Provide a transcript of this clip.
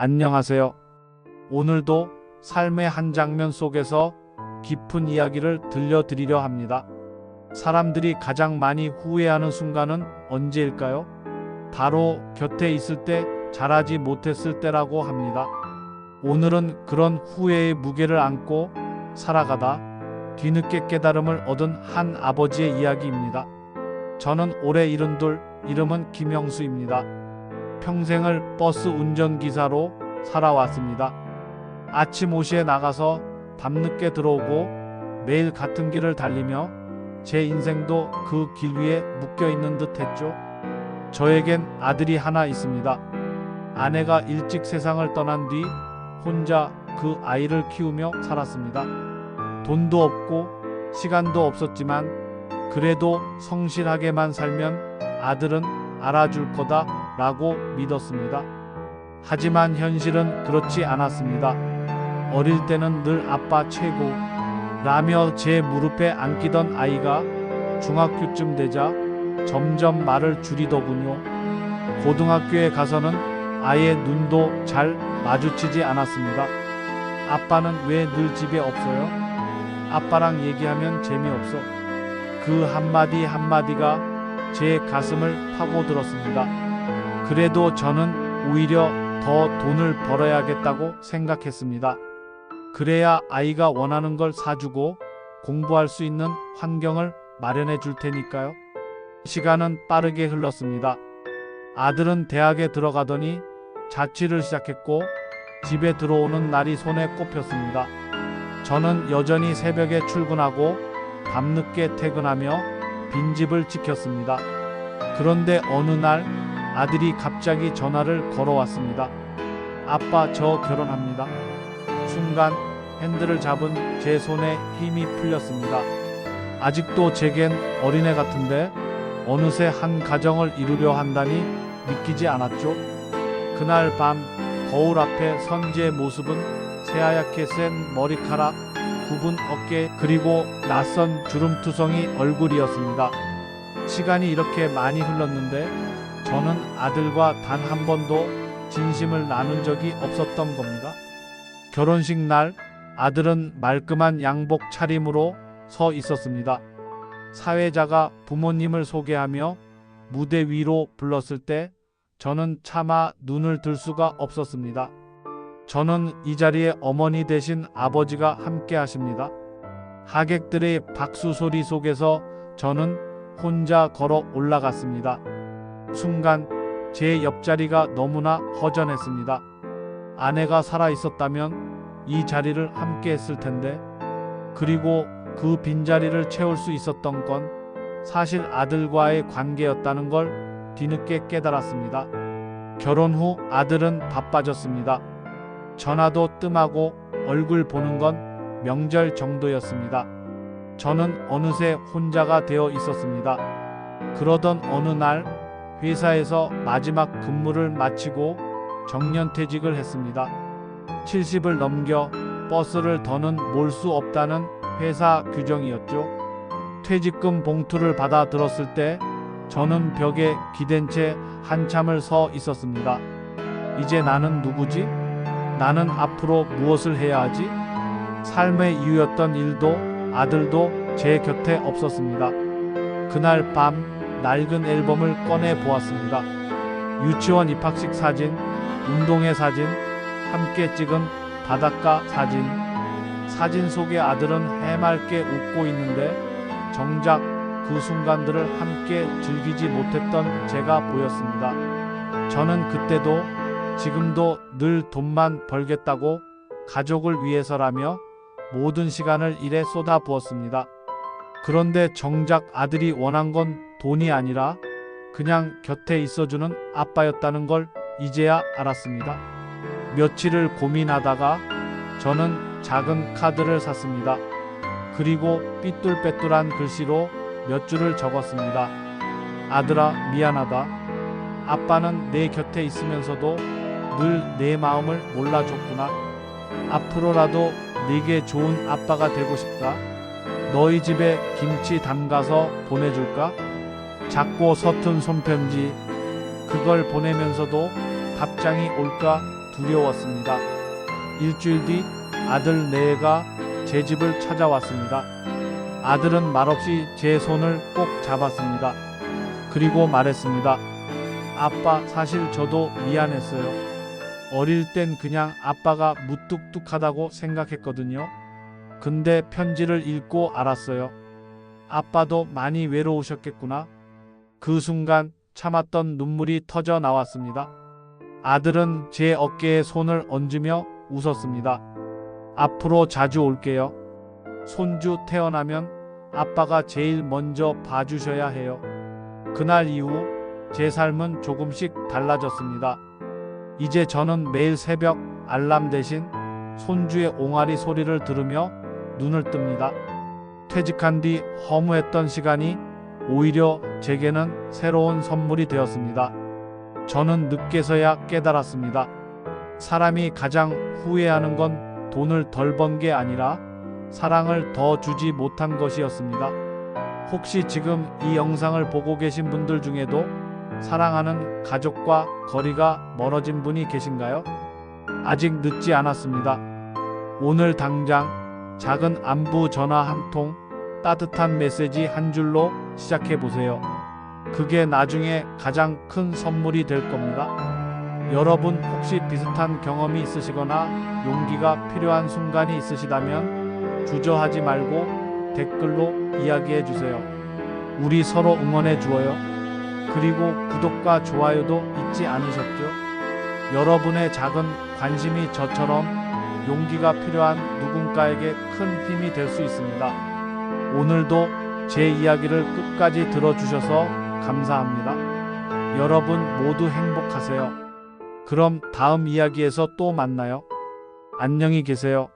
안녕하세요. 오늘도 삶의 한 장면 속에서 깊은 이야기를 들려드리려 합니다. 사람들이 가장 많이 후회하는 순간은 언제일까요? 바로 곁에 있을 때 잘하지 못했을 때라고 합니다. 오늘은 그런 후회의 무게를 안고 살아가다 뒤늦게 깨달음을 얻은 한 아버지의 이야기입니다. 저는 올해 72, 이름은 김형수입니다. 평생을 버스 운전기사로 살아왔습니다. 아침 5시에 나가서 밤늦게 들어오고 매일 같은 길을 달리며 제 인생도 그 길 위에 묶여 있는 듯 했죠. 저에겐 아들이 하나 있습니다. 아내가 일찍 세상을 떠난 뒤 혼자 그 아이를 키우며 살았습니다. 돈도 없고 시간도 없었지만 그래도 성실하게만 살면 아들은 알아줄 거다 라고 믿었습니다. 하지만 현실은 그렇지 않았습니다. 어릴 때는 늘 아빠 최고 라며 제 무릎에 안기던 아이가 중학교쯤 되자 점점 말을 줄이더군요. 고등학교에 가서는 아예 눈도 잘 마주치지 않았습니다. 아빠는 왜 늘 집에 없어요? 아빠랑 얘기하면 재미없어. 그 한마디 한마디가 제 가슴을 파고들었습니다. 그래도 저는 오히려 더 돈을 벌어야겠다고 생각했습니다. 그래야 아이가 원하는 걸 사주고 공부할 수 있는 환경을 마련해 줄 테니까요. 시간은 빠르게 흘렀습니다. 아들은 대학에 들어가더니 자취를 시작했고 집에 들어오는 날이 손에 꼽혔습니다. 저는 여전히 새벽에 출근하고 밤늦게 퇴근하며 빈집을 지켰습니다. 그런데 어느 날 아들이 갑자기 전화를 걸어왔습니다. 아빠, 저 결혼합니다. 순간 핸들을 잡은 제 손에 힘이 풀렸습니다. 아직도 제겐 어린애 같은데 어느새 한 가정을 이루려 한다니 믿기지 않았죠. 그날 밤 거울 앞에 선 제 모습은 새하얗게 센 머리카락, 굽은 어깨, 그리고 낯선 주름투성이 얼굴이었습니다. 시간이 이렇게 많이 흘렀는데 저는 아들과 단 한 번도 진심을 나눈 적이 없었던 겁니다. 결혼식 날 아들은 말끔한 양복 차림으로 서 있었습니다. 사회자가 부모님을 소개하며 무대 위로 불렀을 때 저는 차마 눈을 들 수가 없었습니다. 저는 이 자리에 어머니 대신 아버지가 함께 하십니다. 하객들의 박수 소리 속에서 저는 혼자 걸어 올라갔습니다. 순간 제 옆자리가 너무나 허전했습니다. 아내가 살아 있었다면 이 자리를 함께 했을 텐데, 그리고 그 빈자리를 채울 수 있었던 건 사실 아들과의 관계였다는 걸 뒤늦게 깨달았습니다. 결혼 후 아들은 바빠졌습니다. 전화도 뜸하고 얼굴 보는 건 명절 정도였습니다. 저는 어느새 혼자가 되어 있었습니다. 그러던 어느 날 회사에서 마지막 근무를 마치고 정년퇴직을 했습니다. 70을 넘겨 버스를 더는 몰 수 없다는 회사 규정이었죠. 퇴직금 봉투를 받아 들었을 때 저는 벽에 기댄 채 한참을 서 있었습니다. 이제 나는 누구지? 나는 앞으로 무엇을 해야 하지? 삶의 이유였던 일도 아들도 제 곁에 없었습니다. 그날 밤 낡은 앨범을 꺼내 보았습니다. 유치원 입학식 사진, 운동회 사진, 함께 찍은 바닷가 사진. 사진 속의 아들은 해맑게 웃고 있는데 정작 그 순간들을 함께 즐기지 못했던 제가 보였습니다. 저는 그때도 지금도 늘 돈만 벌겠다고 가족을 위해서라며 모든 시간을 일에 쏟아부었습니다. 그런데 정작 아들이 원한 건 돈이 아니라 그냥 곁에 있어주는 아빠였다는 걸 이제야 알았습니다. 며칠을 고민하다가 저는 작은 카드를 샀습니다. 그리고 삐뚤빼뚤한 글씨로 몇 줄을 적었습니다. 아들아, 미안하다. 아빠는 내 곁에 있으면서도 늘 내 마음을 몰라줬구나. 앞으로라도 네게 좋은 아빠가 되고 싶다. 너희 집에 김치 담가서 보내줄까? 작고 서툰 손편지. 그걸 보내면서도 답장이 올까 두려웠습니다. 일주일 뒤 아들 네가 제 집을 찾아왔습니다. 아들은 말없이 제 손을 꼭 잡았습니다. 그리고 말했습니다. 아빠, 사실 저도 미안했어요. 어릴 땐 그냥 아빠가 무뚝뚝하다고 생각했거든요. 근데 편지를 읽고 알았어요. 아빠도 많이 외로우셨겠구나. 그 순간 참았던 눈물이 터져 나왔습니다. 아들은 제 어깨에 손을 얹으며 웃었습니다. 앞으로 자주 올게요. 손주 태어나면 아빠가 제일 먼저 봐주셔야 해요. 그날 이후 제 삶은 조금씩 달라졌습니다. 이제 저는 매일 새벽 알람 대신 손주의 옹알이 소리를 들으며 눈을 뜹니다. 퇴직한 뒤 허무했던 시간이 오히려 제게는 새로운 선물이 되었습니다. 저는 늦게서야 깨달았습니다. 사람이 가장 후회하는 건 돈을 덜 번 게 아니라 사랑을 더 주지 못한 것이었습니다. 혹시 지금 이 영상을 보고 계신 분들 중에도 사랑하는 가족과 거리가 멀어진 분이 계신가요? 아직 늦지 않았습니다. 오늘 당장 작은 안부 전화 한 통, 따뜻한 메시지 한 줄로 시작해 보세요. 그게 나중에 가장 큰 선물이 될 겁니다. 여러분 혹시 비슷한 경험이 있으시거나 용기가 필요한 순간이 있으시다면 주저하지 말고 댓글로 이야기해 주세요. 우리 서로 응원해 주어요. 그리고 구독과 좋아요도 잊지 않으셨죠? 여러분의 작은 관심이 저처럼 용기가 필요한 누군가에게 큰 힘이 될 수 있습니다. 오늘도 제 이야기를 끝까지 들어주셔서 감사합니다. 여러분 모두 행복하세요. 그럼 다음 이야기에서 또 만나요. 안녕히 계세요.